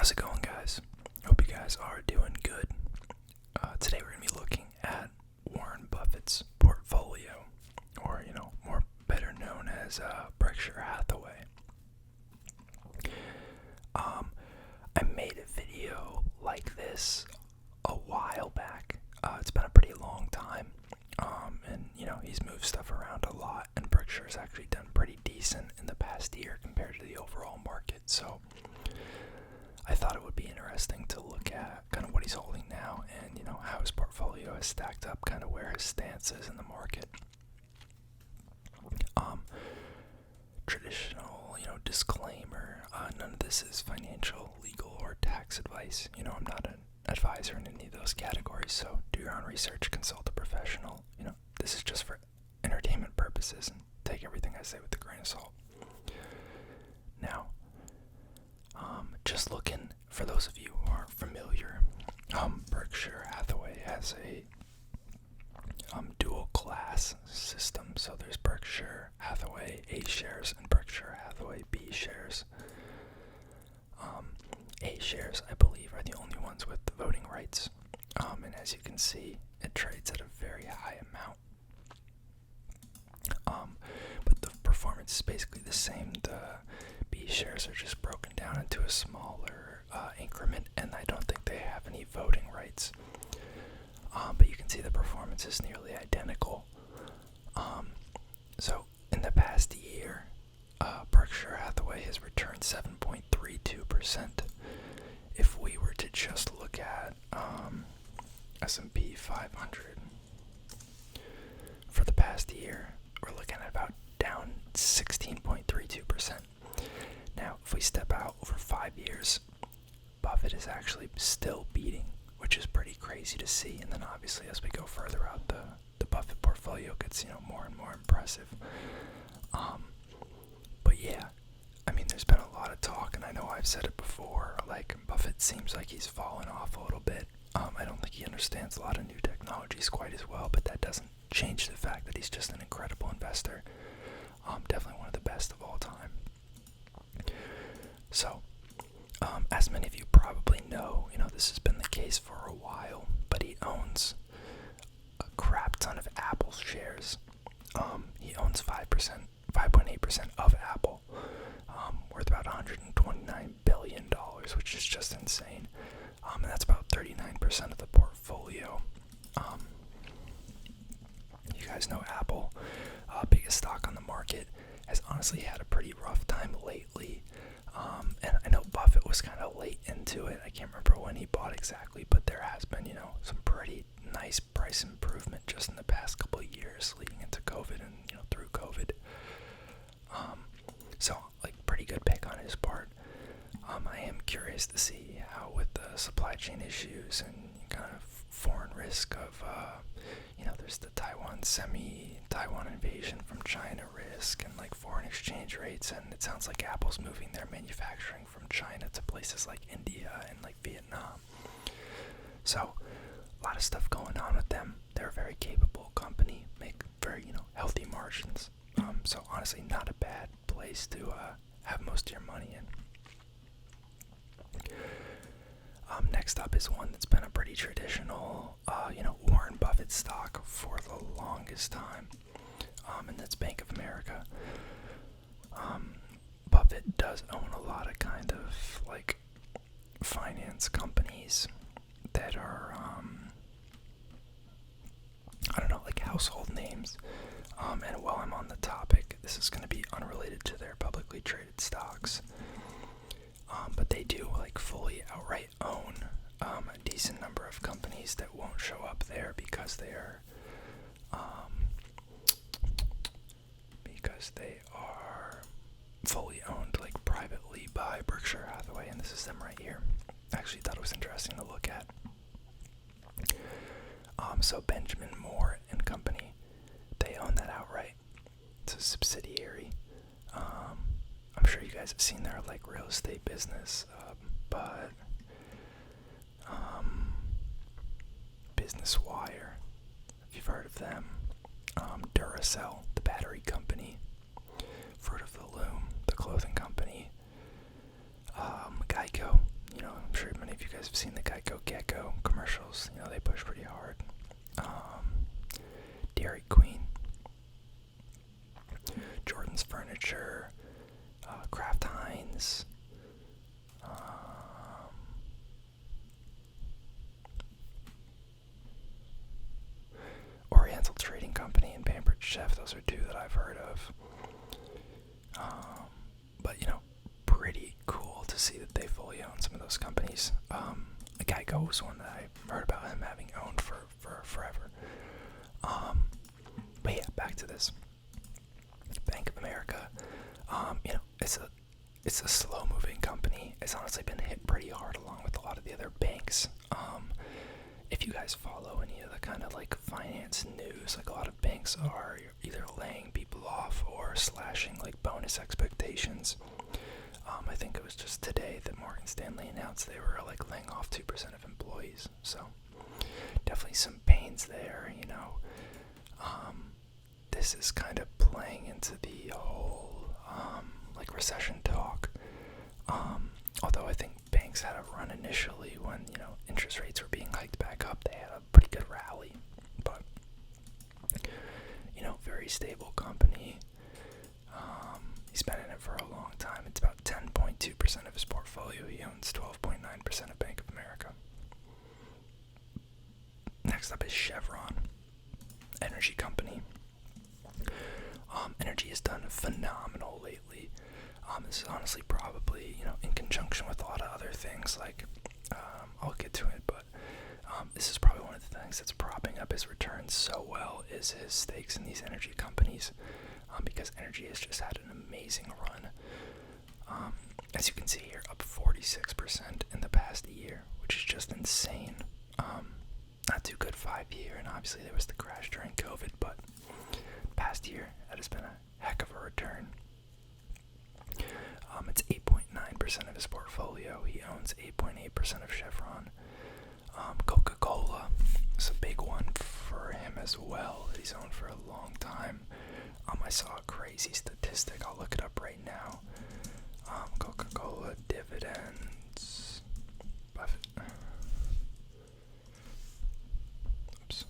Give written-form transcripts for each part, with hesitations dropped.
How's it going, guys? Hope you guys are doing good. Today we're going to be looking at Warren Buffett's portfolio, or, more better known as Berkshire Hathaway. I made a video like this a while back. It's been a pretty long time, and, he's moved stuff around a lot, and Berkshire's actually done pretty decent in the past year compared to the overall market, so I thought it would be interesting to look at kind of what he's holding now and, how his portfolio has stacked up, kind of where his stance is in the market. Traditional, disclaimer, none of this is financial, legal, or tax advice. I'm not an advisor in any of those categories, so do your own research, consult a professional. This is just for entertainment purposes, and take everything I say with a grain of salt. Now, just looking, for those of you who aren't familiar, Berkshire Hathaway has a dual class system. So there's Berkshire Hathaway A shares and Berkshire Hathaway B shares. A shares, I believe, are the only ones with the voting rights. And as you can see, it trades at a very high amount. But the performance is basically the same. The B shares are just broken down into a smaller increment, and I don't think they have any voting rights. But you can see the performance is nearly identical. So in the past year, Berkshire Hathaway has returned 7.32%. If we were to just look at S&P 500 for the past year, we're looking at about down 16.32%. Now, if we step out over 5 years, Buffett is actually still beating, which is pretty crazy to see. And then obviously as we go further out, the Buffett portfolio gets, more and more impressive. But yeah, there's been a lot of talk, and I know I've said it before, like Buffett seems like he's fallen off a little bit. I don't think he understands a lot of new technologies quite as well, but that doesn't change the fact that he's just an incredible investor. Definitely one of the best of all time. So, as many of you probably know, this has been the case for a while, but he owns a crap ton of Apple shares. He owns 5.8% of Apple, worth about $129 billion, which is just insane. And that's about 39% of the portfolio. You guys know Apple, biggest stock on the market, has honestly had a pretty rough time lately. And I know Buffett was kind of late into it. I can't remember when he bought exactly, but there has been, some pretty nice price improvement just in the past couple of years leading into COVID and, through COVID. So, pretty good pick on his part. I am curious to see how, with the supply chain issues and kind of foreign risk of, there's the Taiwan invasion from China risk and foreign exchange rates, and it sounds like Apple's moving their manufacturing from China to places like India and Vietnam. So a lot of stuff going on with them. They're a very capable company, make very healthy margins. So honestly, not a bad place to have most of your money in. Next up is one that's been a pretty traditional, Warren Buffett stock for the longest time, and that's Bank of America. Buffett does own a lot of kind of finance companies that are, household names. And while I'm on the topic, this is going to be unrelated to their publicly traded stocks. But they do fully outright own a decent number of companies that won't show up there because they are fully owned privately by Berkshire Hathaway, and this is them right here. I actually thought it was interesting to look at. So Benjamin Moore and Company, they own that outright. It's a subsidiary. I'm sure you guys have seen their real estate business, but Business Wire, if you've heard of them, Duracell, the battery company, Fruit of the Loom, the clothing company, Geico, commercials, they push pretty hard. Dairy Queen, Jordan's Furniture, Kraft Heinz, Oriental Trading Company, and Pampered Chef. Those are two that I've heard of. But pretty cool to see that they fully own some of those companies. Geico was one that I heard about him having owned for forever. But yeah, back to this. Bank of America. It's a slow-moving company. It's honestly been hit pretty hard along with a lot of the other banks. If you guys follow any of the kind of like finance news, like a lot of banks are either laying people off or slashing like bonus expectations. I think it was just today that Morgan Stanley announced they were like laying off 2% of employees. So definitely some pains there, This is kind of playing into the whole like recession talk. Although I think banks had a run initially when, interest rates were being hiked back up. They had a pretty good rally. But, very stable company. He's been in it for a long time. It's about 10.2% of his portfolio. He owns 12.9% of Bank of America. Next up is Chevron, energy company. Energy has done phenomenal lately. This is honestly probably, in conjunction with a lot of other things, like, I'll get to it, but this is probably one of the things that's propping up his returns so well is his stakes in these energy companies, because energy has just had an amazing run. As you can see here, up 46% in the past year, which is just insane. Not too good 5-year, and obviously there was the crash during COVID, but past year, that has been a heck of a return. It's 8.9% of his portfolio. He owns 8.8% of Chevron. Coca-Cola is a big one for him as well, that he's owned for a long time. I saw a crazy statistic. I'll look it up right now. Coca-Cola dividends. Buffett. Oops.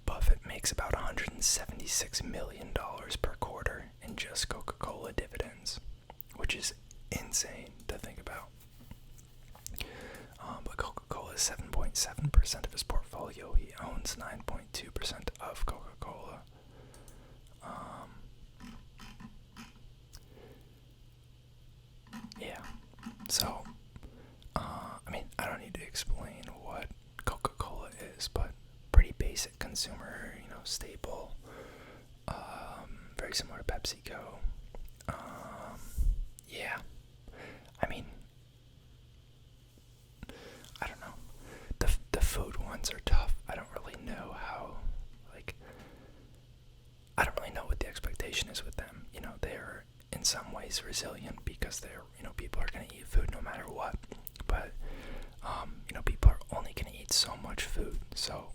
Buffett makes about $176 million per quarter in just Coca-Cola dividends, which is insane to think about. But Coca-Cola is 7.7% of his portfolio. He owns 9.2% of Coca-Cola. Yeah. So, I don't need to explain what Coca-Cola is, but pretty basic consumer, staple. Very similar to PepsiCo. Yeah. I don't know. The food ones are tough. I don't really know how, I don't really know what the expectation is with them. They're in some ways resilient because they're, people are going to eat food no matter what. But, people are only going to eat so much food. So,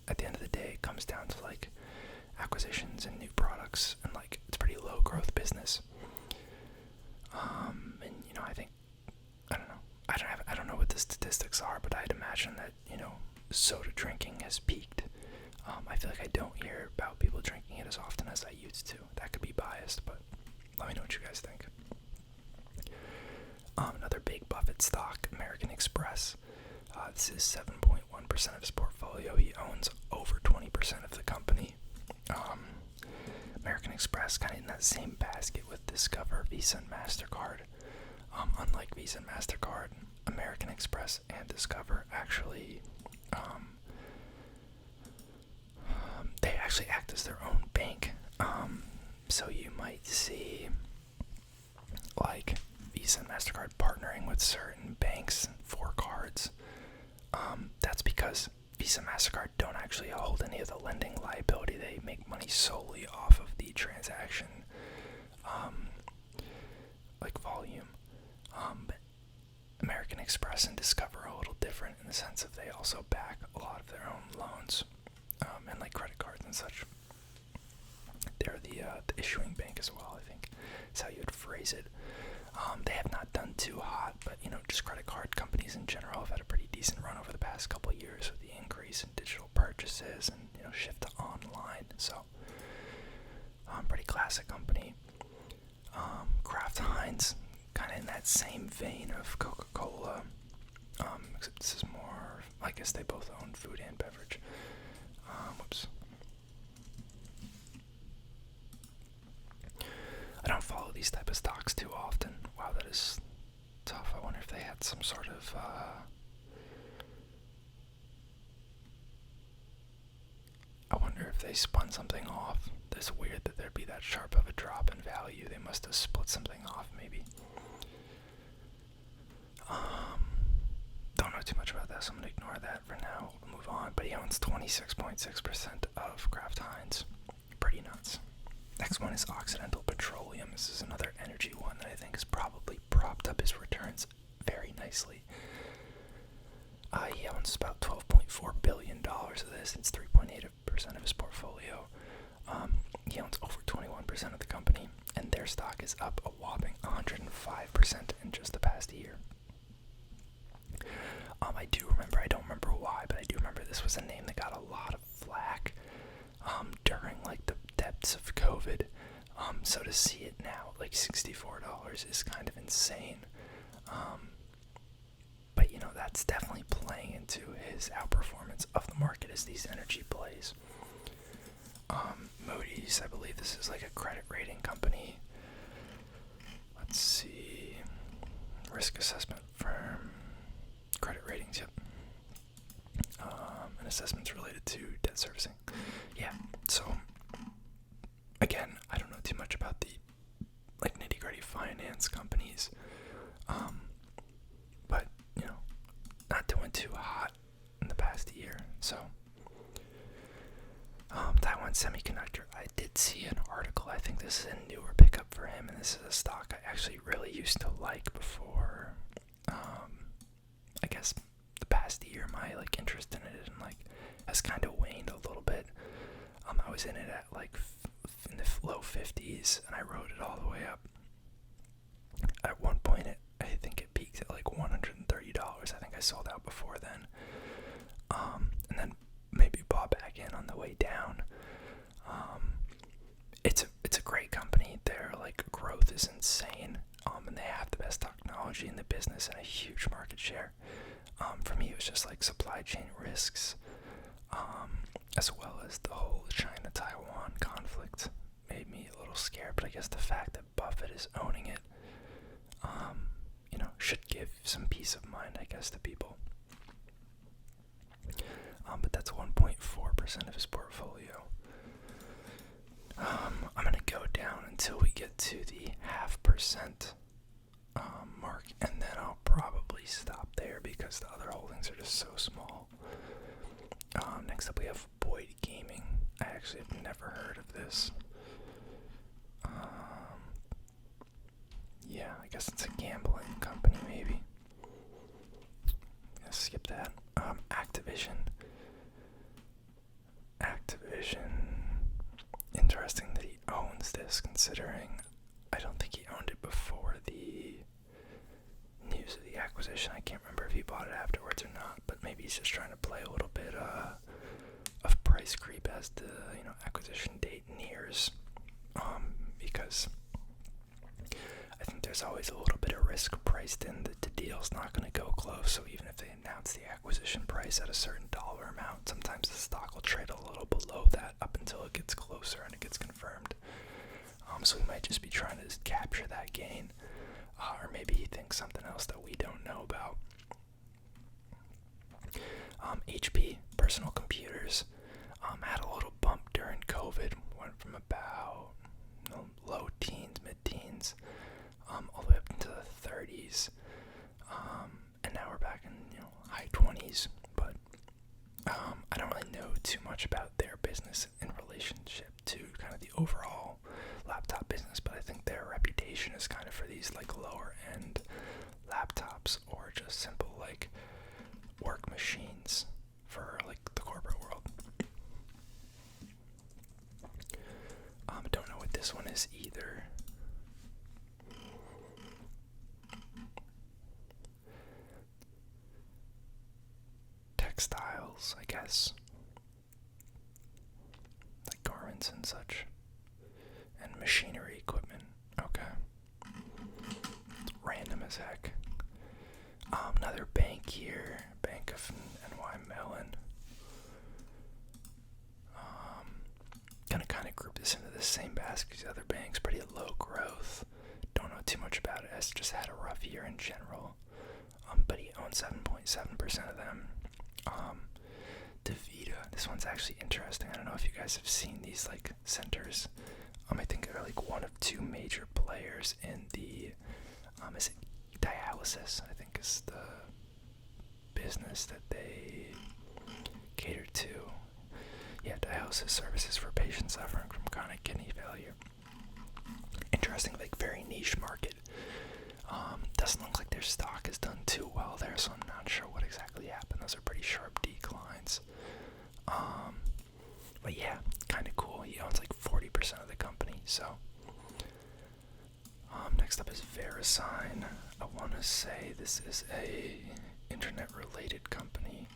at the end of the day, it comes down to, acquisitions and new products, and, it's pretty low growth business. And, I think, I don't know. I don't know what the statistics are, but I'd imagine that, soda drinking has peaked. I feel like I don't hear about people drinking it as often as I used to. That could be biased, but let me know what you guys think. Another big Buffett stock, American Express. This is 7.1% of his portfolio. He owns over 20% of the company. American Express kind of in that same basket with Discover, Visa, and MasterCard. Unlike Visa and MasterCard, American Express and Discover actually they actually act as their own bank. So you might see Visa and MasterCard partnering with certain banks for cards. That's because Visa and MasterCard don't actually hold any of the lending liability. They make money solely off of the transaction volume. But American Express and Discover are a little different in the sense of they also back a lot of their own loans, and credit cards and such. They're the issuing bank as well, I think. That's how you would phrase it. They have not done too hot, but just credit card companies companies in general have had a pretty decent run over the past couple of years with the increase in digital purchases and shift to online. So, pretty classic company. Kraft Heinz, kind of in that same vein of Coca-Cola, except this is more, I guess they both own food and beverage. I don't follow these type of stocks too often. Wow, that is tough. I wonder if they had some sort of I wonder if they spun something off. It's weird that there'd be that sharp of a drop in value. They must have split something off, maybe. Don't know too much about that, so I'm gonna ignore that for now. We'll move on. But he owns 26.6% of Kraft Heinz. Pretty nuts. Next one is Occidental Petroleum. This is another energy one that I think has probably propped up his returns very nicely. He owns about $12.4 billion of this. It's 3.8% of his portfolio. He owns over 21% of the company, and their stock is up a whopping 105% in just the past year. I don't remember why, but I do remember this was a name that got a lot of flack during like the depths of COVID. So to see it now like $64 is kind of insane. But that's definitely playing into his outperformance of the market as these energy plays. Moody's, I believe this is like a credit rating company. Let's see. Risk assessment firm. Credit ratings, yep. And assessments related to debt servicing. Yeah, so again, I don't know too much about the like nitty-gritty finance companies. But not doing too hot in the past year. So Taiwan Semiconductor, I did see an article. I think this is a newer pickup for him, and this is a stock I actually really used to like before. I guess the past year, my like interest in it and like has kind of waned a little bit. I was in it at like in the low 50s, and I rode it all the way up. At one point, I think it peaked at like $130. I think I sold out before then, and then maybe bought back in on the way down. It's a great company. Their like growth is insane, and they have the best technology in the business and a huge market share. For me, it was just like supply chain risks, as well as the whole China-Taiwan conflict made me a little scared. But I guess the fact that Buffett is owning it, should give some peace of mind, I guess, to people. But that's 1.4% of his portfolio. I'm gonna go down until we get to the 0.5% mark, and then I'll probably stop there because the other holdings are just so small. Next up we have Boyd Gaming. I actually have never heard of this. Yeah, I guess it's a gambling company, maybe. Let's skip that. Activision. Interesting that he owns this, considering I don't think he owned it before the news of the acquisition. I can't remember if he bought it afterwards or not, but maybe he's just trying to play a little bit of price creep as the acquisition date nears, because I think there's always a little bit of risk priced in that the deal's not going to go close. So even if they announce the acquisition price at a certain dollar amount, sometimes the stock will trade a little below that up until it gets closer and it gets confirmed. So we might just be trying to capture that gain, or maybe he thinks something else that we don't know about. HP, personal computers, had a little bump during COVID, went from about low teens, mid-teens, all the way up into the 30s, and now we're back in high 20s. But I don't really know too much about their business in relationship to kind of the overall laptop business, but I think their reputation is kind of for these like lower end laptops or just simple like work machines for like the corporate world. Don't know what this one is either. textiles, I guess. Like garments and such. And machinery equipment. Okay. It's random as heck. Another bank here. Bank of NY Mellon. Gonna kind of group this into the same basket as the other banks. Pretty low growth. Don't know too much about it. It's just had a rough year in general. But he owns 7.7% of them. DaVita. This one's actually interesting. I don't know if you guys have seen these like centers. I think they're like one of two major players in the is it dialysis, I think is the business that they cater to. Yeah, dialysis services for patients suffering from chronic kidney failure. Interesting, like very niche market. Doesn't look like their stock has done too well there, so I'm not sure what exactly happened. Those are pretty sharp declines. But yeah, kind of cool. He owns like 40% of the company, so. Next up is VeriSign. I want to say this is a internet-related company.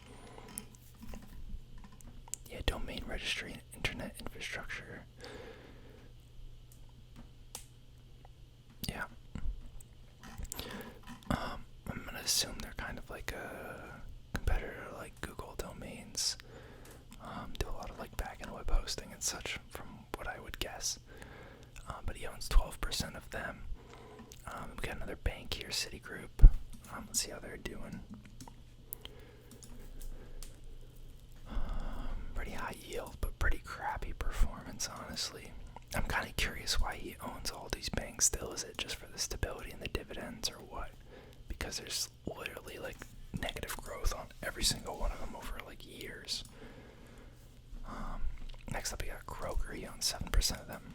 Yeah, domain registry and internet infrastructure. Yeah. I'm gonna assume they're kind of like a competitor to like Google Domains. Do a lot of like back-end web hosting and such, from what I would guess. But he owns 12% of them. We got another bank here, Citigroup. Let's see how they're doing. Pretty high yield, but pretty crappy performance, honestly. I'm kind of curious why he owns all these banks still. Is it just for the stability and the dividends, or what? Because there's literally like negative growth on every single one of them over like years. Next up, we got Kroger. He owns 7% of them.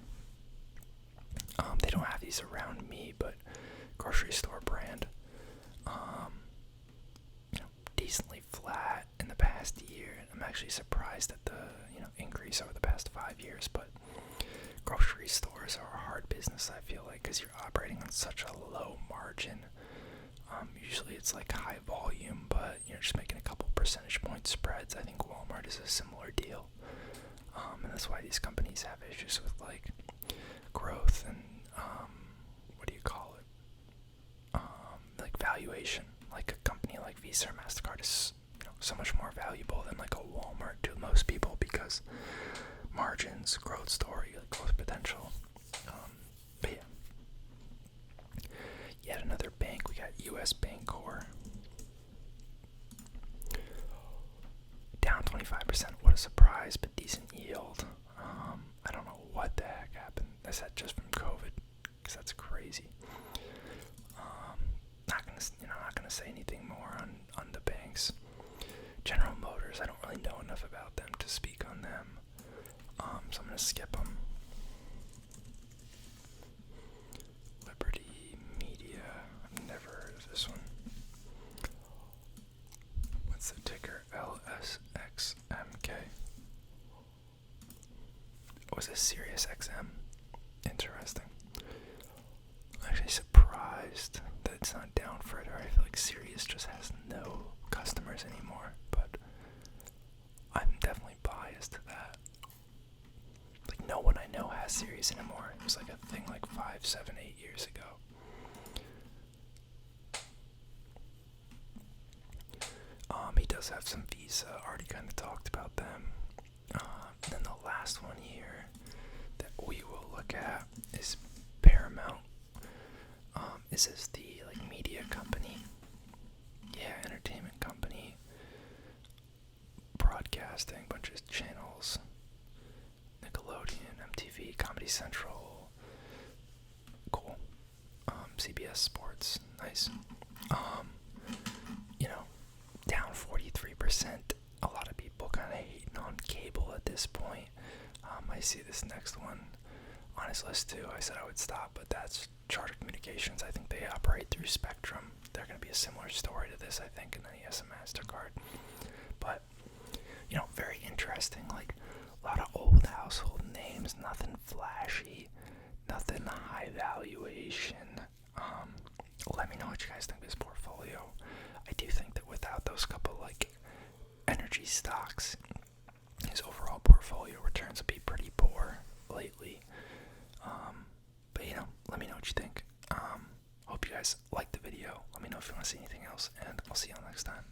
They don't have these around me, but grocery store brand. Decently flat in the past year. I'm actually surprised at the increase over the past 5 years, but grocery stores are a hard business, I feel like, because you're operating on such a low margin. Usually it's like high volume, but you're just making a couple percentage point spreads. I think Walmart is a similar deal. And that's why these companies have issues with like growth and what do you call it? Like valuation. Like a company like Visa or MasterCard is so much more valuable than like a Walmart to most people, because margins, growth story, like growth potential. But yeah. Yet another bank. We got US Bancorp. Down 25%. What a surprise, but decent yield. I don't know what the heck happened. Is that just from COVID? Because that's crazy. Not gonna say anything more on the banks. General Motors, I don't really know enough about them to speak on them. So I'm gonna skip them. Liberty Media, I've never heard of this one. What's the ticker? LSXMK. Was this Sirius XM? Interesting. I'm actually surprised that it's not down further. I feel like Sirius just has no customers anymore, but I'm definitely biased to that. Like, no one I know has Sirius anymore. It was like a thing like 5, 7, 8 years ago. He does have some Visa. Already kind of talked about them. Then the last one here that we will look at is Paramount. This is the like media company. Yeah, entertainment company. Broadcasting, bunch of channels. Nickelodeon, MTV, Comedy Central. Cool. CBS Sports. Nice. Down 43%. A lot of people kind of hating on cable at this point. I see this next one on his list too. I said I would stop, but that's Charter Communications. I think they operate through Spectrum. They're going to be a similar story to this, I think, and then he has a MasterCard. But, very interesting. Like, a lot of old household names, nothing flashy, nothing high valuation. Let me know what you guys think of this portfolio. I do think that without those couple, like, energy energy stocks, his overall portfolio returns will be pretty poor lately. But let me know what you think. Hope you guys liked the video. Let me know if you want to see anything else, and I'll see y'all next time.